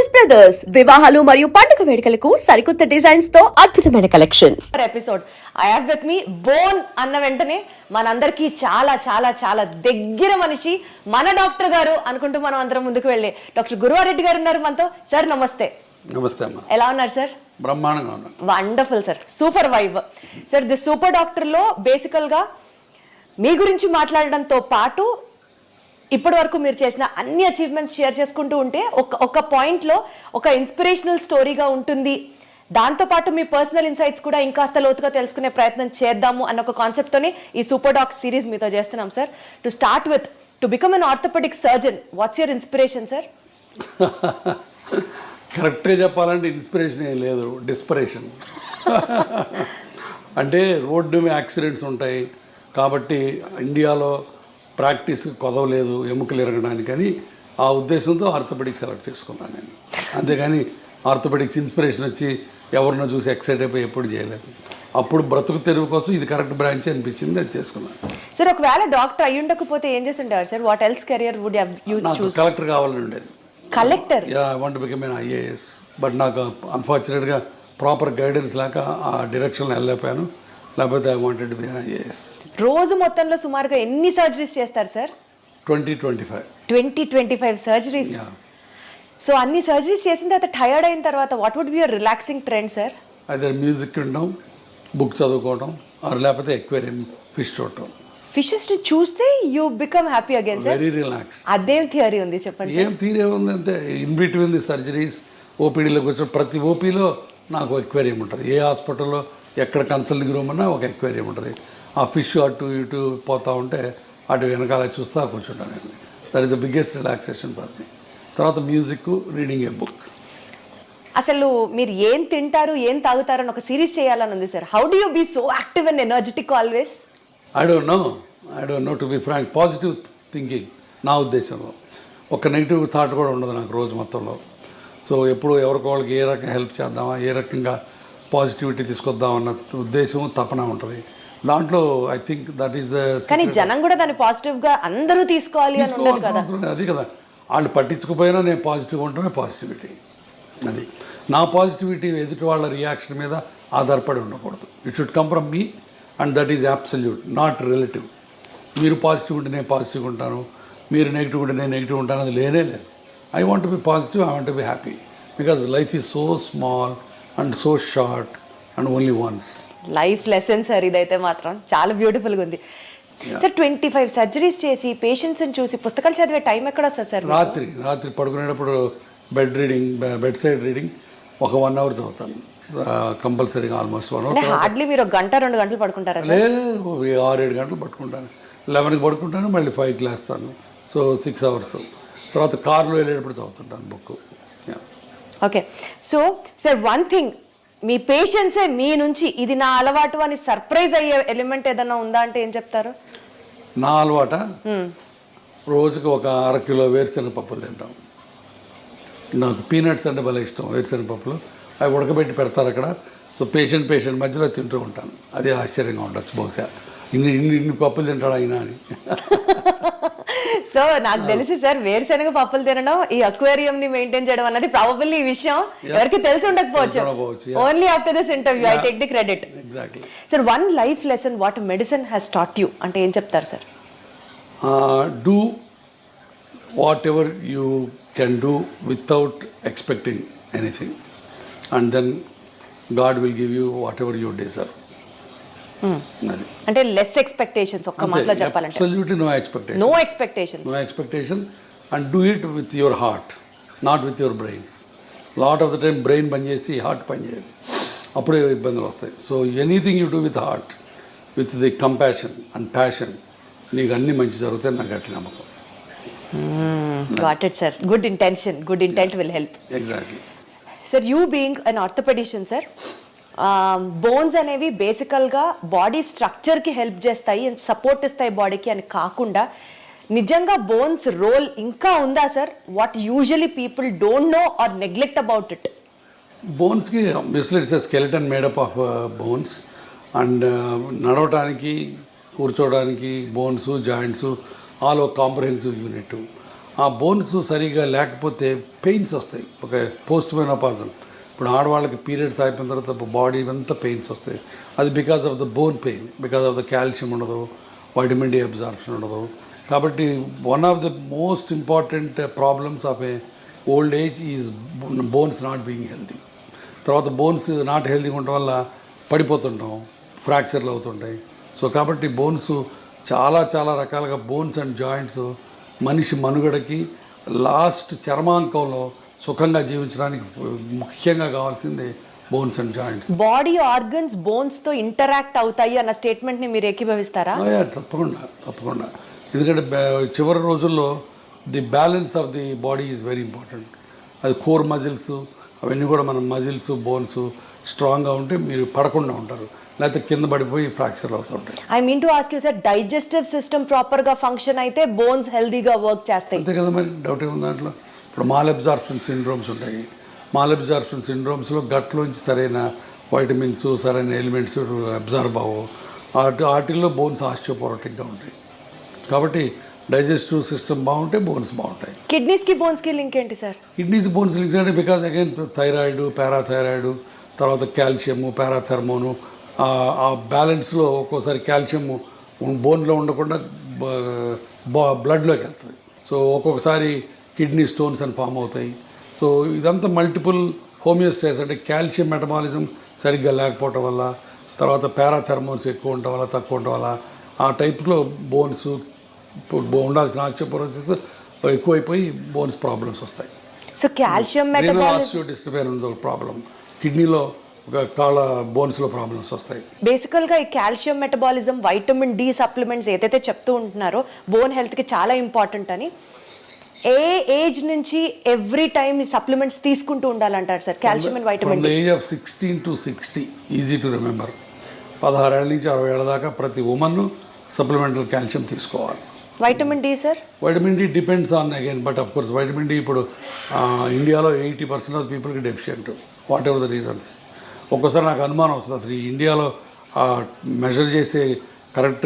Choice brothers వివాహాలు మరియు పండుగ వేడుకలకు సరికొత్త డిజైన్స్ తో అద్భుతమైన collection. Episode I have with me bone అన్న వెంటనే మనందరికీ చాలా చాలా చాలా దగ్గర మనిషి మన డాక్టర్ గారు అనుకుంటూ మనం అందరం ముందుకు వెళ్ళే డాక్టర్ గురువారెడ్డి గారు ఉన్నారు మనతో. సార్ నమస్తే. నమస్తే అమ్మా. ఎలా ఉన్నారు సార్? బ్రహ్మాండంగా ఉన్నాను. Wonderful sir, super vibe. Sir the super doctor లో బేసికల్ గా మీ గురించి మాట్లాడడంతో పాటు ఇప్పటి వరకు మీరు చేసిన అన్ని అచీవ్మెంట్స్ షేర్ చేసుకుంటూ ఉంటే ఒక పాయింట్లో ఒక ఇన్స్పిరేషనల్ స్టోరీగా ఉంటుంది. దాంతోపాటు మీ పర్సనల్ ఇన్సైట్స్ కూడా ఇంకాస్త లోతుగా తెలుసుకునే ప్రయత్నం చేద్దాము అన్న ఒక కాన్సెప్ట్తోనే ఈ సూపర్ డాక్ సిరీస్ మీతో చేస్తున్నాం sir. To start with, to become an orthopaedic surgeon, what's your inspiration sir? కరెక్ట్గా చెప్పాలంటే ఇన్స్పిరేషన్ ఏం లేదు, డిస్పిరేషన్. అంటే రోడ్డు మీద యాక్సిడెంట్స్ ఉంటాయి కాబట్టి ఇండియాలో ప్రాక్టీస్ కొదవలేదు ఎముకలు ఎరగడానికని ఆ ఉద్దేశంతో ఆర్థోపెడిక్ సెలెక్ట్ చేసుకున్నాను నేను. అంతేగాని ఆర్థోపెడిక్స్ ఇన్స్పిరేషన్ వచ్చి ఎవరినో చూసి ఎక్సైట్ అయిపోయి ఎప్పుడు చేయలేదు. అప్పుడు బ్రతుకు తెరువు కోసం ఇది కరెక్ట్ బ్రాంచ్ అనిపించింది, అది చేసుకున్నాను. సార్ ఒకవేళ డాక్టర్ అయ్యి ఉండకపోతే ఏం చేసి ఉంటారు sir? What else career would you choose? Collector కావాలని ఉండేది. Collector? Yeah, I want to become an IAS. But నాకు అన్ఫార్చునేట్గా ప్రాపర్ గైడెన్స్ లేక ఆ డైరెక్షన్లో వెళ్ళలేకపోయాను. లేకపోతే I wanted to be an IAS. రోజు మొత్తంలో సుమారుగా ఎన్ని సర్జరీస్ చేస్తారు సార్? 20-25 సర్జరీస్. సో అన్ని సర్జరీస్ చేసిన తర్వాత టైర్డ్ అయిన తర్వాత what would be your relaxing trend sir? అదే మ్యూజిక్ వినడం, బుక్ చదువుకోవడం, లేకపోతే ఎక్వేరియం ఫిష్ చూడటం. ఫిషెస్ చూస్తే you become happy again sir? Very relax. అదేం థియరీ ఉంది చెప్పండి? ఏం థియరీ ఉంది అంటే ఇన్ బిట్వీన్ ది సర్జరీస్ ఓపీడీలోకి వచ్చిన ప్రతి ఓపీలో నాకు ఎక్వేరియం ఉంటుంది. ఏ హాస్పిటల్లో ఎక్కడ కన్సల్టింగ్ రూమ్ అన్నా ఒక ఎక్వేరియం ఉంటుంది. ఆ ఫిష్ అటు ఇటు పోతూ ఉంటే అటు వెనకాల చూస్తా కూర్చుంటాను నేను. That is the biggest relaxation for me. తర్వాత మ్యూజిక్, రీడింగ్ ఏ బుక్. అసలు మీరు ఏం తింటారు, ఏం తాగుతారు అని ఒక సిరీస్ చేయాలని ఉంది sir. How do you be so active and energetic always? I don't know to be frank. Positive thinking నా ఉద్దేశంలో. ఒక నెగిటివ్ థాట్ కూడా ఉండదు నాకు రోజు మొత్తంలో. సో ఎప్పుడు ఎవరికి వాళ్ళకి ఏ రకంగా హెల్ప్ చేద్దామా, ఏ రకంగా పాజిటివిటీ తీసుకొద్దామన్న ఉద్దేశం, తపన ఉంటుంది దాంట్లో. I think that is the. కానీ జనం కూడా దాన్ని పాజిటివ్గా అందరూ తీసుకోవాలి అని ఉండదు కదా. అది కదా, వాళ్ళు పట్టించుకుపోయినా నేను పాజిటివ్గా ఉండటమే పాజిటివిటీ. అది నా పాజిటివిటీ ఎదుటి వాళ్ళ రియాక్షన్ మీద ఆధారపడి ఉండకూడదు. It should come from me and that is absolute, not relative. మీరు పాజిటివ్ ఉంటే నేను పాజిటివ్గా ఉంటాను, మీరు నెగిటివ్ ఉంటే నేను నెగిటివ్ ఉంటాను, అది లేనే లేదు. I want be positive, I want be happy because life is so small and so short and only once. Life lesson sir ఇదైతే మాత్రం చాలా బ్యూటిఫుల్గా ఉంది సార్. 25 సర్జరీస్ చేసి పేషెంట్స్ని చూసి పుస్తకాలు చదివే టైం ఎక్కడ వస్తుంది సార్? రాత్రి పడుకునేటప్పుడు బెడ్ సైడ్ రీడింగ్ ఒక 1 hour చదువుతాను కంపల్సరీగా. Almost 1 hour. హార్డ్లీ మీరు 1-2 గంటలు పడుకుంటారా? లేదు, 6-7 గంటలు పట్టుకుంటాను. 11కి పడుకుంటాను, మళ్ళీ 5కి లేస్తాను. So 6 hours. తర్వాత కార్లో వెళ్ళేటప్పుడు చదువుతుంటాను book. Okay. So sir one thing, మీ పేషెంట్సే మీ నుంచి ఇది నా అలవాటు అని సర్ప్రైజ్ అయ్యే ఎలిమెంట్ ఏదన్నా ఉందా అంటే ఏం చెప్తారు? నా అలవాట, రోజుకి ఒక 1/2 కిలో వేరుశనగ పప్పులు తింటాం. నాకు పీనట్స్ అంటే భలే ఇష్టం. వేరుశనగ పప్పులు అవి ఉడకబెట్టి పెడతారు అక్కడ. సో పేషెంట్ మధ్యలో తింటూ ఉంటాను. అది ఆశ్చర్యంగా ఉండొచ్చు బహుశా, ఇన్ని పప్పులు తింటాడు అయినా అని. సో నాకు తెలిసి సార్ వేరుశనగ పప్పులు తినడం, ఈ అక్వేరియం ని మెయింటైన్ చేయడం అన్నది ప్రాబబ్లీ ఈ విషయం ఎవరికి తెలిసి ఉండకపోవచ్చు. Only after this interview I take the credit. Exactly. Sir one life lesson what medicine has taught you అంటే ఏం చెప్తారు sir? Do whatever you can do without expecting anything and then God will give you whatever you deserve. అంటే less expectations, ఒక్క మాటలో చెప్పాలంటే absolutely no expectation and do it with your heart, not with your brains. Lot of the time brain పనిచేసి heart పనిచేయదు, అప్పుడే ఇబ్బందులు వస్తాయి. So anything you do with heart, with the compassion and passion, నీకు అన్నీ మంచి జరుగుతాయి. నాకు గట్టి నమ్మకం. Got it sir. Good intent will help. Exactly. Sir you being an orthopedician sir, bones అనేవి బేసికల్గా బాడీ స్ట్రక్చర్కి హెల్ప్ చేస్తాయి అండ్ సపోర్ట్ ఇస్తాయి బాడీకి అని కాకుండా నిజంగా బోన్స్ రోల్ ఇంకా ఉందా sir? What usually people don't know or neglect about it? బోన్స్కి obviously it's a skeleton made up of bones and నడవటానికి, కూర్చోవడానికి బోన్స్, జాయింట్స్ ఆల్ ఒక కాంప్రహెన్సివ్ యూనిట్. ఆ బోన్స్ సరిగా లేకపోతే పెయిన్స్ వస్తాయి. ఒక పోస్ట్ మెనోపాజల్, ఇప్పుడు ఆడవాళ్ళకి పీరియడ్స్ అయిపోయిన తర్వాత బాడీ అంతా పెయిన్స్ వస్తాయి. అది because of the bone pain, because of the calcium ఉండదు, వైటమిన్ డి అబ్జార్ప్షన్ ఉండదు. కాబట్టి one of the most important problems of A old age is bones not being healthy. తర్వాత బోన్స్ నాట్ హెల్తీగా ఉండటం వల్ల పడిపోతుంటాం, ఫ్రాక్చర్లు అవుతుంటాయి. సో కాబట్టి బోన్స్ చాలా చాలా రకాలుగా బోన్స్ అండ్ జాయింట్స్ మనిషి మనుగడకి లాస్ట్ చర్మాంకంలో సుఖంగా జీవించడానికి ముఖ్యంగా కావాల్సింది bones and joints. Body organs bones తో ఇంటరాక్ట్ అవుతాయి అన్న స్టేట్మెంట్ ని మీరు ఏకీభవిస్తారా? తప్పకుండా. ఎందుకంటే చివరి రోజుల్లో the balance of the body is very important. అది కోర్ మజిల్స్ అవన్నీ కూడా మన మజిల్స్ బోన్స్ స్ట్రాంగ్గా ఉంటే మీరు పడకుండా ఉంటారు, లేకపోతే కింద పడిపోయి ఫ్రాక్చర్లు అవుతుంటాయి. I mean to ask you sir, digestive system proper గా ఫంక్షన్ అయితే బోన్స్ హెల్దీగా వర్క్ చేస్తాయి. అంతే కదా, మరి డౌట్ ఏముంది దాంట్లో. ఇప్పుడు మాల్ అబ్జార్ప్షన్ సిండ్రోమ్స్ ఉంటాయి. మాల్ అబ్జార్ప్షన్ సిండ్రోమ్స్లో గట్లోంచి సరైన వైటమిన్స్ సరైన ఎలిమెంట్స్ అబ్జార్బ్ అవ్వవు. వాటిల్లో బోన్స్ ఆస్టియోపోరోటిక్గా ఉంటాయి. కాబట్టి డైజెస్టివ్ సిస్టమ్ బాగుంటే బోన్స్ బాగుంటాయి. కిడ్నీస్ కి బోన్స్ కి లింక్ ఏంటి సార్? కిడ్నీస్ బోన్స్ లింక్స్ అంటే బికాజ్ అగైన్ థైరాయిడ్, పారాథైరాయిడ్, తర్వాత కాల్షియము, పారాథర్మోను, ఆ బ్యాలెన్స్లో ఒక్కోసారి కాల్షియం బోన్లో ఉండకుండా బ్లడ్లోకి వెళ్తుంది. సో ఒక్కొక్కసారి కిడ్నీ స్టోన్స్ అని ఫామ్ అవుతాయి. సో ఇదంతా మల్టిపుల్ హోమియోస్టాసిస్, అంటే కాల్షియం మెటబాలిజం సరిగ్గా లేకపోవటం వల్ల, తర్వాత పారాథర్మోన్స్ ఎక్కువ ఉండటం వల్ల తక్కువ ఉండటం వల్ల ఆ టైప్లో బోన్స్ ఉండాల్సిన ఆస్టియోపోరోసిస్ ఎక్కువైపోయి బోన్స్ ప్రాబ్లమ్స్ వస్తాయి. సో కాల్షియం మెటబాలిజం డిస్టర్బెన్స్ ఉంది ఒక ప్రాబ్లం, కిడ్నీలో ఒక కాళ్ళ బోన్స్లో ప్రాబ్లమ్స్ వస్తాయి. బేసికల్గా ఈ calcium metabolism, vitamin D supplements ఏదైతే చెప్తూ ఉంటున్నారో బోన్ హెల్త్కి చాలా ఇంపార్టెంట్ అని, ఏ ఏజ్ నుంచి ఎవ్రీ టైమ్ ఈ సప్లిమెంట్స్ తీసుకుంటూ ఉండాలంటారు sir? Calcium and vitamin D age of 16 to 60 easy to remember. 16 ఏళ్ళ నుంచి 60 ఏళ్ళ దాకా ప్రతి ఉమెన్ సప్లిమెంటల్ కాల్షియం తీసుకోవాలి. Vitamin D sir? Vitamin D depends on again, but of course vitamin D ఇప్పుడు ఇండియాలో 80% ఆఫ్ పీపుల్కి deficient, what ever the reasons. ఒక్కోసారి నాకు అనుమానం వస్తుంది, అసలు ఈ ఇండియాలో మెజర్ చేసే కరెక్ట్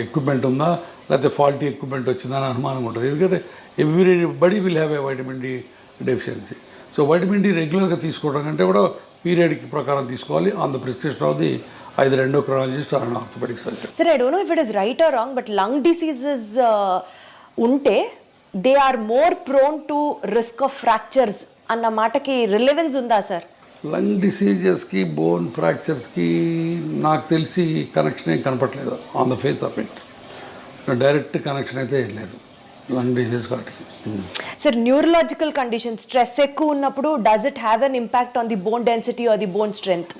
ఎక్విప్మెంట్ ఉందా, లేకపోతే ఫాల్టీ ఎక్విప్మెంట్ వచ్చిందా అని అనుమానం ఉంటుంది. ఎందుకంటే everybody will have a vitamin D deficiency. So vitamin D రెగ్యులర్గా తీసుకోవడం కంటే కూడా పీరియడ్కి ప్రకారం తీసుకోవాలి on the prescription of the either endocrinologist or an orthopedic surgeon. Sir, I don't know if it is right or wrong, but lung diseases unte they are more prone to risk of fractures anna mataki relevance unda sir? Lung డిసీజెస్కి bone ఫ్రాక్చర్స్కి నాకు తెలిసి connection ఏం కనపట్లేదు on the face of it. Direct connection అయితే ఏం లేదు lung disease వాటికి. సార్, న్యూరలాజికల్ కండిషన్, స్ట్రెస్ ఎక్కువ ఉన్నప్పుడు does it have an impact on the bone density or the bone strength?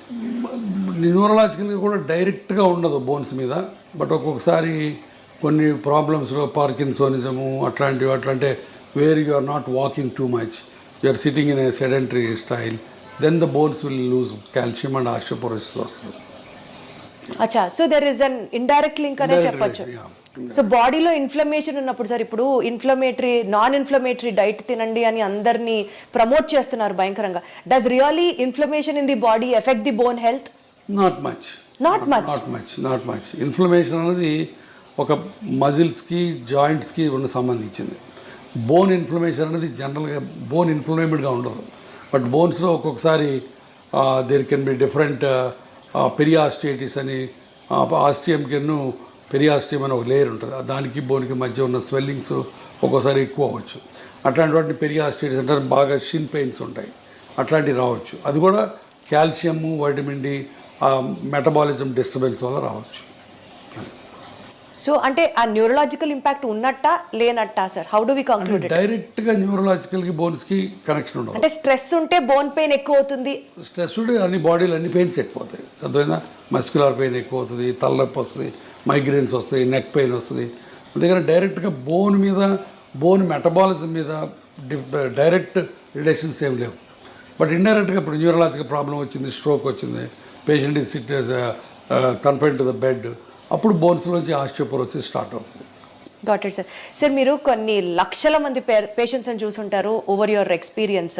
న్యూరలాజికల్గా కూడా డైరెక్ట్గా ఉండదు బోన్స్ మీద, బట్ ఒక్కొక్కసారి కొన్ని ప్రాబ్లమ్స్లో పార్కిన్సోనిజము అట్లాంటివి, అట్లంటే where you are not walking too much, you are sitting in a sedentary style, then the bones will lose calcium and osteoporosis వస్తుంది. అచ్చా, so there is an indirect link అనే చెప్పొచ్చు. సో బాడీలో ఇన్ఫ్లమేషన్ ఉన్నప్పుడు sir, ఇప్పుడు non inflammatory diet తినండి అని అందరినీ ప్రమోట్ చేస్తున్నారు భయంకరంగా. Does really inflammation in the body effect the bone health? Not much. Inflammation అనేది ఒక మజిల్స్కి జాయింట్స్కి సంబంధించింది. బోన్ ఇన్ఫ్లమేషన్ అనేది జనరల్గా బోన్ ఇన్ఫ్లమేటెడ్గా ఉండదు, బట్ బోన్స్లో ఒక్కొక్కసారి దేర్ కెన్ బి డిఫరెంట్ పెరియాస్టైటిస్ అని, ఆస్టియంకిను పెరియాస్టియం అని ఒక లేయర్ ఉంటుంది, దానికి బోన్కి మధ్య ఉన్న స్వెల్లింగ్స్ ఒక్కోసారి ఎక్కువ అవ్వచ్చు. అట్లాంటి వాటిని పెరియాస్టైటిస్ అంటారు. బాగా షిన్ పెయిన్స్ ఉంటాయి, అట్లాంటివి రావచ్చు. అది కూడా calcium, vitamin D, metabolism disturbance వల్ల రావచ్చు. సో అంటే ఆ న్యూరలాజికల్ ఇంపాక్ట్ ఉన్నట్టా లేనట్టా sir? How do we conclude? డైరెక్ట్గా న్యూరలాజికల్కి బోన్స్కి కనెక్షన్ ఉండదు. అంటే స్ట్రెస్ ఉంటే బోన్ పెయిన్ ఎక్కువ అవుతుంది, స్ట్రెస్ ఉంటే అన్ని బాడీలో అన్ని పెయిన్స్ ఎక్కువ అవుతాయి. అర్థమైందా? మస్క్యులర్ పెయిన్ ఎక్కువ అవుతుంది, తలనొప్పి వస్తుంది, మైగ్రేన్స్ వస్తాయి, నెక్ పెయిన్ వస్తుంది. అందుకని డైరెక్ట్గా బోన్ మీద, బోన్ మెటబాలిజం మీద డైరెక్ట్ రిలేషన్స్ ఏం లేవు. బట్ ఇండైరెక్ట్గా ఇప్పుడు న్యూరలాజికల్ ప్రాబ్లం వచ్చింది, స్ట్రోక్ వచ్చింది, patient is SIT confined to the bed, అప్పుడు బోన్స్లోంచి ఆస్టియోపోరోసిస్ స్టార్ట్ అవుతుంది. Got it sir. సార్, మీరు కొన్ని లక్షల మంది పేషెంట్స్ని చూసుంటారు over your experience.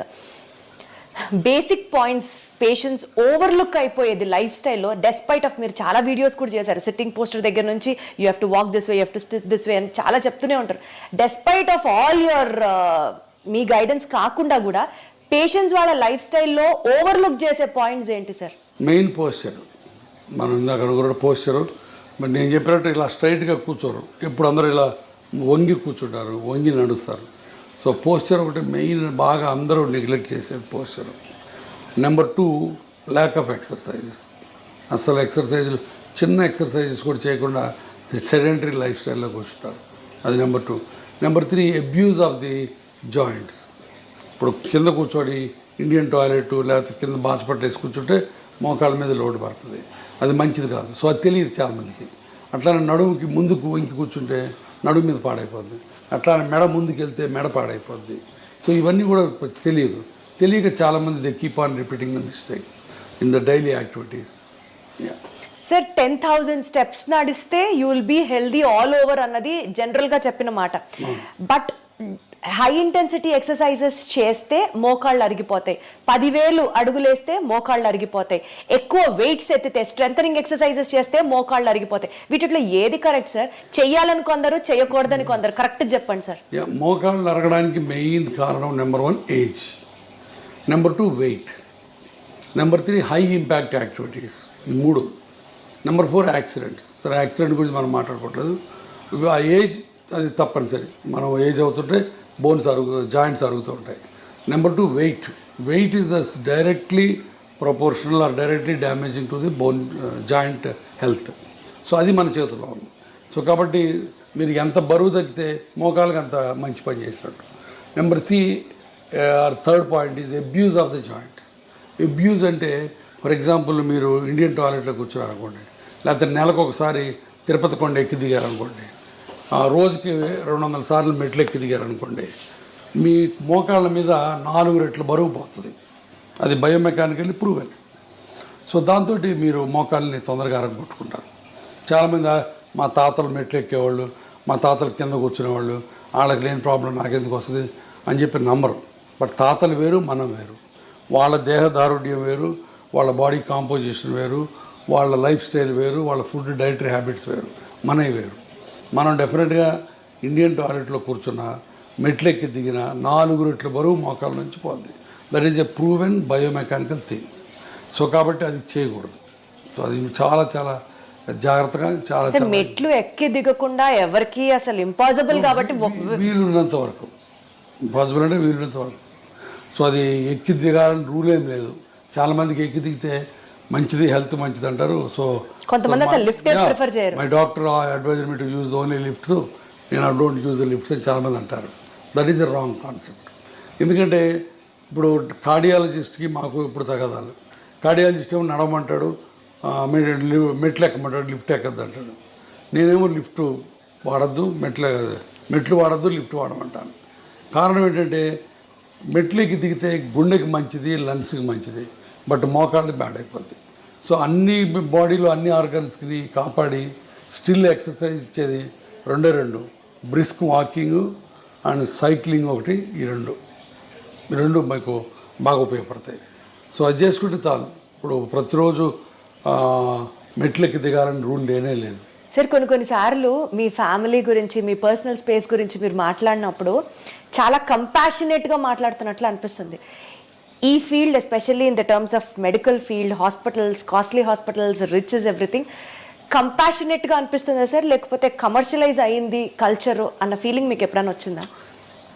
Basic points patients overlook అయిపోయేది లైఫ్ స్టైల్లో, డెస్పైట్ ఆఫ్ మీరు చాలా వీడియోస్ కూడా చేశారు, సిట్టింగ్ పోస్టర్ దగ్గర నుంచి you have to walk this way, you have to SIT this way అని చాలా చెప్తూనే ఉంటారు. Despite of all your me guidance కాకుండా కూడా పేషెంట్స్ వాళ్ళ లైఫ్ స్టైల్లో ఓవర్లుక్ చేసే పాయింట్స్ ఏంటి సార్? మెయిన్ పోస్చర్, మనం ఇందాక కూడా పోస్చరు, మరి నేను చెప్పినట్టు ఇలా స్ట్రైట్గా కూర్చోరు, ఎప్పుడు అందరూ ఇలా వంగి కూర్చుంటారు, వంగి నడుస్తారు. సో పోస్చర్ ఒకటి మెయిన్, బాగా అందరూ నెగ్లెక్ట్ చేసేది posture. Number 2, lack of exercises. అసలు ఎక్సర్సైజులు, చిన్న ఎక్సర్సైజెస్ కూడా చేయకుండా సెడెంటరీ లైఫ్ స్టైల్లో కూర్చుంటారు. అది number 2. Number 3, abuse of the joints. ఇప్పుడు కింద కూర్చొని ఇండియన్ టాయిలెట్ లేకపోతే కింద బాచపట్టు వేసి కూర్చుంటే మోకాళ్ళ మీద లోడ్ పడుతుంది, అది మంచిది కాదు. సో అది తెలియదు చాలామందికి. అట్లానే నడుముకి ముందుకు వంకి కూర్చుంటే నడుము మీద పాడైపోద్ది, అట్లానే మెడ ముందుకు వెళ్తే మెడ పాడైపోద్ది. సో ఇవన్నీ కూడా తెలియక చాలామంది they keep on repeating the mistakes in the daily activities. Sir 10,000 steps నడిస్తే you will be healthy all over అన్నది జనరల్గా చెప్పిన మాట. బట్ హై ఇంటెన్సిటీ ఎక్సర్సైజెస్ చేస్తే మోకాళ్ళు అరిగిపోతాయి, 10,000 అడుగులేస్తే మోకాళ్ళు అరిగిపోతాయి, ఎక్కువ వెయిట్స్ ఎత్తితే స్ట్రెంథనింగ్ ఎక్సర్సైజెస్ చేస్తే మోకాళ్ళు అరిగిపోతాయి. వీటిలో ఏది కరెక్ట్ సార్? చెయ్యాలని కొందరు, చేయకూడదని కొందరు, కరెక్ట్ చెప్పండి సార్. మోకాళ్ళు అరగడానికి మెయిన్ కారణం number 1 age, number 2 weight, number 3 high impact activities, 3. Number 4 accidents. సరే యాక్సిడెంట్ గురించి మనం మాట్లాడుకోవట్లేదు, ఆ ఏజ్ అది తప్పనిసరి. మనం ఏజ్ అవుతుంటే బోన్స్ జాయింట్స్ అరుగుతూ ఉంటాయి. Number 2 weight is thus directly proportional or directly damaging to the bone joint health. So అది మన చేతిలో ఉంది. సో కాబట్టి మీరు ఎంత బరువు తగ్గితే మోకాళ్ళకి అంత మంచి పని చేసినట్టు. Number 3 point is abuse of the joints. Abuse అంటే ఫర్ ఎగ్జాంపుల్ మీరు ఇండియన్ టాయిలెట్లో కూర్చున్నారనుకోండి, లేకపోతే నెలకు ఒకసారి తిరుపతి కొండ ఎక్కి దిగారనుకోండి, రోజుకి 200 సార్లు మెట్లు ఎక్కి దిగారనుకోండి, మీ మోకాళ్ళ మీద 4 రెట్లు బరువు పోతుంది. అది బయోమెకానికల్లీ ప్రూవెన్. సో దాంతో మీరు మోకాళ్ళని తొందరగా అరగొట్టుకుంటారు. చాలామంది మా తాతలు మెట్లు ఎక్కేవాళ్ళు, మా తాతలు కింద కూర్చునేవాళ్ళు, వాళ్ళకి లేని ప్రాబ్లం నాకెందుకు వస్తుంది అని చెప్పి నమ్మరు. బట్ తాతలు వేరు, మనం వేరు. వాళ్ళ దేహ దారుఢ్యం వేరు, వాళ్ళ బాడీ కాంపోజిషన్ వేరు, వాళ్ళ లైఫ్ స్టైల్ వేరు, వాళ్ళ ఫుడ్ డైటరీ హ్యాబిట్స్ వేరు, మనవి వేరు. మనం డెఫినెట్గా ఇండియన్ టాయిలెట్లో కూర్చున్న, మెట్లెక్కి దిగిన 4 రెట్ల బరువు మోకాళ్ళ నుంచి పోద్ది. That is a proven biomechanical thing. So కాబట్టి అది చేయకూడదు. సో అది చాలా చాలా జాగ్రత్తగా చాలా మెట్లు ఎక్కి దిగకుండా ఎవరికి అసలు ఇంపాసిబుల్ కాబట్టి వీలున్నంత వరకు, ఇంపాసిబుల్ అంటే వీలున్నంత వరకు. సో అది ఎక్కి దిగాలని రూల్ ఏం లేదు. చాలామందికి ఎక్కి దిగితే మంచిది, హెల్త్ మంచిది అంటారు. సో కొంతమంది అసలు లిఫ్ట్ ప్రిఫర్ చేయరు. My doctor advisor me to use only lifts, నేను I don't use the lifts అని చాలామంది అంటారు. That is a wrong concept. ఎందుకంటే ఇప్పుడు కార్డియాలజిస్ట్కి మాకు ఇప్పుడు తగదాలు. కార్డియాలజిస్ట్ ఏమో నడవమంటాడు, మెట్లు ఎక్కమంటాడు, లిఫ్ట్ ఎక్కద్దు అంటాడు. నేనేమో లిఫ్ట్ వాడద్దు, మెట్లు వాడద్దు, లిఫ్ట్ వాడమంటాను. కారణం ఏంటంటే మెట్లకి దిగితే గుండెకి మంచిది, లంగ్స్కి మంచిది, బట్ మోకాళ్ళు బ్యాడ్ అయిపోద్ది. సో అన్ని బాడీలో అన్ని ఆర్గన్స్కి కాపాడి స్టిల్ ఎక్సర్సైజ్ ఇచ్చేది 2 బ్రిస్క్ వాకింగ్ అండ్ సైక్లింగ్ ఒకటి. ఈ రెండు మీకు బాగా ఉపయోగపడతాయి. సో అది చేసుకుంటే చాలు. ఇప్పుడు ప్రతిరోజు మెట్లెక్కి దిగాలని రూల్ లేనే లేదు. సార్ కొన్నిసార్లు మీ ఫ్యామిలీ గురించి, మీ పర్సనల్ స్పేస్ గురించి మీరు మాట్లాడినప్పుడు చాలా కంపాషనేట్గా మాట్లాడుతున్నట్లు అనిపిస్తుంది. ఈ field especially in the terms of medical field, hospitals, costly hospitals, rich is everything, కంపాషనేట్గా అనిపిస్తుందా సార్, లేకపోతే కమర్షియలైజ్ అయింది కల్చరు అన్న ఫీలింగ్ మీకు ఎప్పుడైనా వచ్చిందా?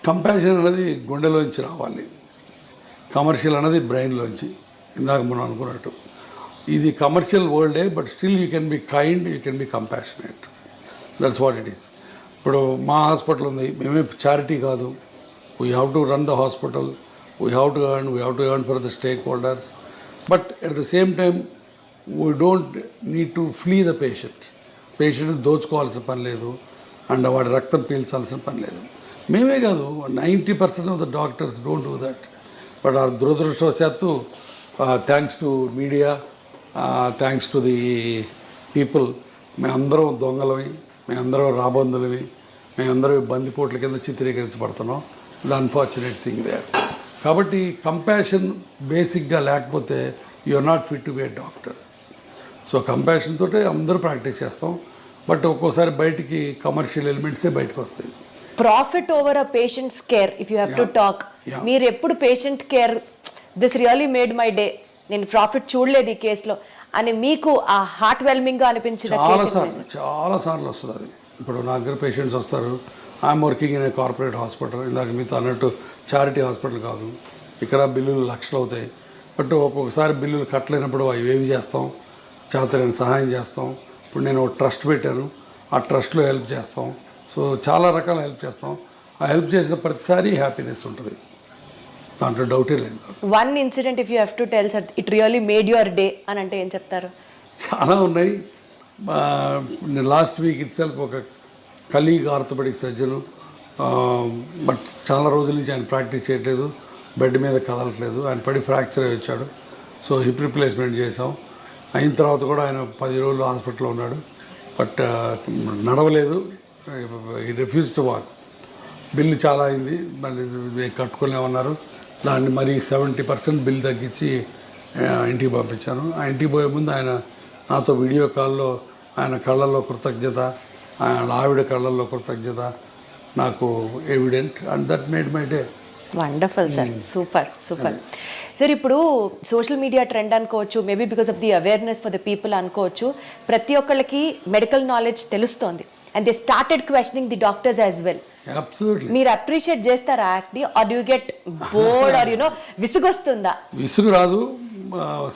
కంపాషన్ అనేది గుండెలోంచి రావాలి, కమర్షియల్ అనేది బ్రెయిన్లోంచి. ఇందాక మనం అనుకున్నట్టు ఇది కమర్షియల్ వరల్డే, but still you can be kind, you can be compassionate. That's what it is. ఇప్పుడు మా హాస్పిటల్ ఉంది, మేమే చారిటీ కాదు. We have to run the hospital, we have to earn for the stakeholders, but at the same time we don't need to flee the patient దోచుకోవాల్సిన పని లేదు, and వాడి రక్తం పీల్చాల్సిన పని లేదు. మేమే కాదు, 90% of the doctors don't do that. But ఆ దురదృష్టవశాత్తు thanks to media, thanks to the people, మేమందరం దొంగలవి, మేమందరం రాబందులవి, మేమందరం బందిపోట్ల కింద చిత్రీకరించబడుతున్నాం. The unfortunate thing they. కాబట్టి కంపాషన్ బేసిక్గా లేకపోతే you are not fit to be a doctor. So compassion తోటే అందరూ ప్రాక్టీస్ చేస్తాం, బట్ ఒక్కోసారి బయటికి కమర్షియల్ ఎలిమెంట్సే బయటకు వస్తాయి. Profit over a patients care if you have to talk, మీరు ఎప్పుడు patient care this really made my day, నేను ప్రాఫిట్ చూడలేదు ఈ కేసులో అని మీకు ఆ హార్ట్ వెల్మింగ్గా అనిపించిన చాలా సార్లు వస్తుంది అది. ఇప్పుడు నా దగ్గర పేషెంట్స్ వస్తారు, I'm working in a corporate hospital, ఇందాక మీతో అన్నట్టు చారిటీ హాస్పిటల్ కాదు, ఇక్కడ బిల్లులు లక్షలు అవుతాయి, బట్ ఒక్కొక్కసారి బిల్లులు కట్టలేనప్పుడు అవి ఏవి చేస్తాం, చేతనైన సహాయం చేస్తాం. ఇప్పుడు నేను ఒక ట్రస్ట్ పెట్టాను, ఆ ట్రస్ట్లో హెల్ప్ చేస్తాం. సో చాలా రకాల హెల్ప్ చేస్తాం. ఆ హెల్ప్ చేసిన ప్రతిసారి హ్యాపీనెస్ ఉంటుంది, దాంట్లో డౌటే లేదు. One incident if you have to tell sir it really made your day అని అంటే ఏం చెప్తారు? చాలా ఉన్నాయి. లాస్ట్ వీక్ ఇట్ సెల్ఫ్ ఒక కలీగ్ ఆర్థోపెడిక్ సర్జను, బట్ చాలా రోజుల నుంచి ఆయన ప్రాక్టీస్ చేయట్లేదు, బెడ్ మీద కదలట్లేదు, ఆయన పడి ఫ్రాక్చర్ అయ్యి వచ్చాడు. సో హిప్ రిప్లేస్మెంట్ చేసాం. అయిన తర్వాత కూడా ఆయన 10 రోజులు హాస్పిటల్లో ఉన్నాడు, బట్ నడవలేదు, ఈ రిఫ్యూజ్ టు వాక్. బిల్లు చాలా అయింది, మళ్ళీ కట్టుకోలేమన్నారు. దాన్ని మరి 70% బిల్ తగ్గించి ఇంటికి పంపించాను. ఆ ఇంటికి పోయే ముందు ఆయన నాతో వీడియో కాల్లో ఆయన కళ్ళల్లో కృతజ్ఞత, ఆయన ఆవిడ కళ్ళల్లో కృతజ్ఞత నాకు evident, and that made my day. Wonderful sir, super super. Sir ఇప్పుడు సోషల్ మీడియా ట్రెండ్ అనుకోవచ్చు, maybe because of the awareness for the people అనుకోవచ్చు, ప్రతి ఒక్కళ్ళకి మెడికల్ నాలెడ్జ్ తెలుస్తోంది and they started questioning the doctors as well. Absolutely. మీరు appreciate చేస్తారా యాక్ట్ని, or you get bored or you know విసుగొస్తుందా? విసుగు రాదు,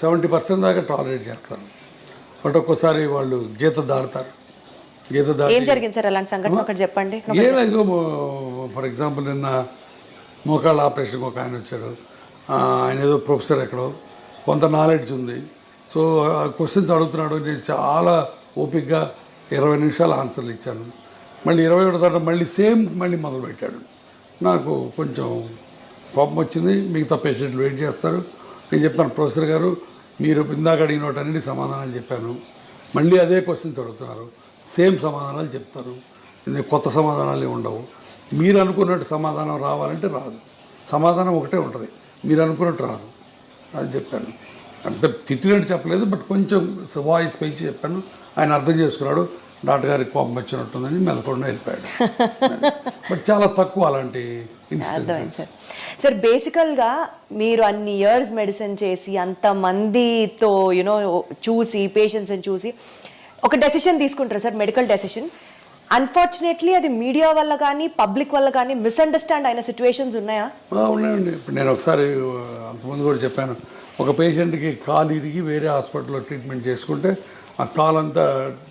70% దాకా టాలరేట్ చేస్తాను, బట్ ఒక్కోసారి వాళ్ళు గీత దాడతారు. గీత దాటి ఏం జరిగింది సార్ అలాంటి సంఘటన ఒకటి చెప్పండి. ఏదో ఫర్ ఎగ్జాంపుల్ నిన్న మోకాళ్ళ ఆపరేషన్కి ఒక ఆయన వచ్చాడు, ఆయన ఏదో ప్రొఫెసర్ ఎక్కడో, కొంత నాలెడ్జ్ ఉంది. సో క్వశ్చన్స్ అడుగుతున్నాడు, నేను చాలా ఓపిక్గా 20 నిమిషాలు ఆన్సర్లు ఇచ్చాను. మళ్ళీ 21 తర్వాత మళ్ళీ మొదలుపెట్టాడు. నాకు కొంచెం కోపం వచ్చింది. మిగతా పేషెంట్లు వెయిట్ చేస్తారు. నేను చెప్తాను, ప్రొఫెసర్ గారు మీరు ఇందాక అడిగిన వాటన్నిటి సమాధానాలు చెప్పాను, మళ్ళీ అదే క్వశ్చన్స్ అడుగుతున్నారు, సేమ్ సమాధానాలు చెప్తారు, కొత్త సమాధానాలు ఉండవు. మీరు అనుకున్నట్టు సమాధానం రావాలంటే రాదు, సమాధానం ఒకటే ఉంటుంది, మీరు అనుకున్నట్టు రాదు. అది చెప్పాను. అంటే తిట్టినట్టు చెప్పలేదు, బట్ కొంచెం వాయిస్ పెంచి చెప్పాను. ఆయన అర్థం చేసుకున్నాడు, డాక్టర్ గారికి కోపం వచ్చినట్టుందని మెదకుండా వెళ్ళిపోయాడు. బట్ చాలా తక్కువ అలాంటి ఇన్సిడెంట్స్. సార్ బేసికల్గా మీరు అన్ని ఇయర్స్ మెడిసిన్ చేసి అంతమందితో యూనో చూసి పేషెంట్స్ని చూసి ఒక డెసిషన్ తీసుకుంటారు సార్, మెడికల్ డెసిషన్. అన్ఫార్చునేట్లీ అది మీడియా వల్ల కానీ పబ్లిక్ వల్ల కానీ మిస్అండర్స్టాండ్ అయిన సిచ్యువేషన్స్ ఉన్నాయా? ఉన్నాయండి. ఇప్పుడు నేను ఒకసారి అంతకుముందు కూడా చెప్పాను, ఒక పేషెంట్కి కాలు ఇరిగి వేరే హాస్పిటల్లో ట్రీట్మెంట్ చేసుకుంటే ఆ కాలు అంతా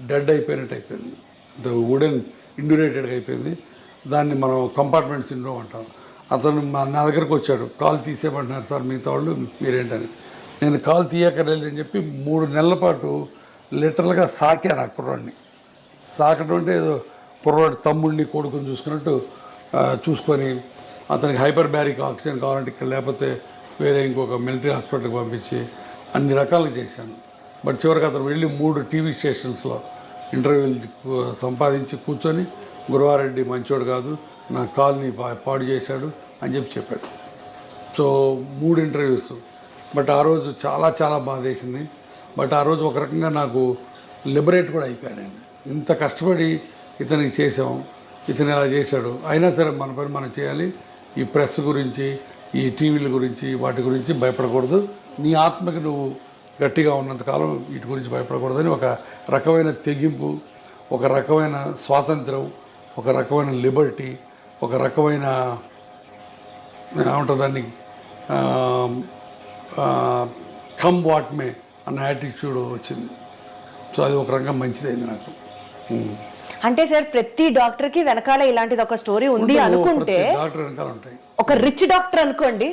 డెడ్ అయిపోయినట్టు అయిపోయింది, వుడెన్ ఇండ్యూరేటెడ్గా అయిపోయింది. దాన్ని మనం కంపార్ట్మెంట్ సిండ్రోమ్ అంటాం. అతను నా దగ్గరకు వచ్చాడు, కాలు తీసేయమంటున్నారు సార్ మిగతా వాళ్ళు, మీరేంటని. నేను కాలు తీయక్కర్లేదు అని చెప్పి 3 నెలల పాటు లిటరల్గా సాకాను ఆ కుర్రాడిని. సాకడం అంటే ఏదో కుర్రాడు తమ్ముడిని కొడుకుని చూసుకున్నట్టు చూసుకొని అతనికి హైపర్ బ్యారిక్ ఆక్సిజన్ కావాలంటే ఇక్కడ, లేకపోతే వేరే ఇంకొక మిలిటరీ హాస్పిటల్కి పంపించి అన్ని రకాలుగా చేశాను. బట్ చివరికి అతను వెళ్ళి 3 టీవీ స్టేషన్స్లో ఇంటర్వ్యూలు సంపాదించి కూర్చొని గురువారెడ్డి మంచోడు కాదు, నా కాల్ని పాడు చేశాడు అని చెప్పాడు. So 3 interviews. బట్ ఆ రోజు చాలా బాధేసింది. బట్ ఆ రోజు ఒక రకంగా నాకు లిబరేట్ కూడా అయిపోయాను. ఇంత కష్టపడి ఇతనికి చేసాం, ఇతను ఇలా చేశాడు, అయినా సరే మన పని మనం చేయాలి. ఈ ప్రెస్ గురించి, ఈ టీవీల గురించి, వాటి గురించి భయపడకూడదు. నీ ఆత్మకి నువ్వు గట్టిగా ఉన్నంతకాలం వీటి గురించి భయపడకూడదని ఒక రకమైన తెగింపు, ఒక రకమైన స్వాతంత్రం, ఒక రకమైన లిబర్టీ, ఒక రకమైన ఏమంటుందాన్ని కమ్ వాట్ మే అన్న యాటిట్యూడ్ వచ్చింది. సో అది ఒక రకంగా మంచిదైంది నాకు. అంటే సార్ ప్రతి డాక్టర్కి వెనకాల ఇలాంటిది ఒక స్టోరీ ఉంది అనుకుంటే, డాక్టర్ వెనకాల ఉంటాయి. ఒక రిచ్ డాక్టర్ అనుకోండి,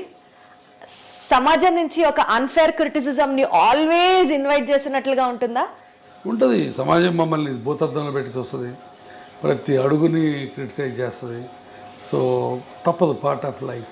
సమాజం నుంచి ఒక అన్ఫేర్ క్రిటిసిజం ని ఆల్వేస్ ఇన్వైట్ చేసినట్లుగా ఉంటుందా? ఉంటుంది. సమాజం మమ్మల్ని భూతద్దంలో పెట్టి చూస్తుంది, ప్రతి అడుగుని క్రిటిసైజ్ చేస్తుంది. సో తప్పదు, పార్ట్ ఆఫ్ లైఫ్.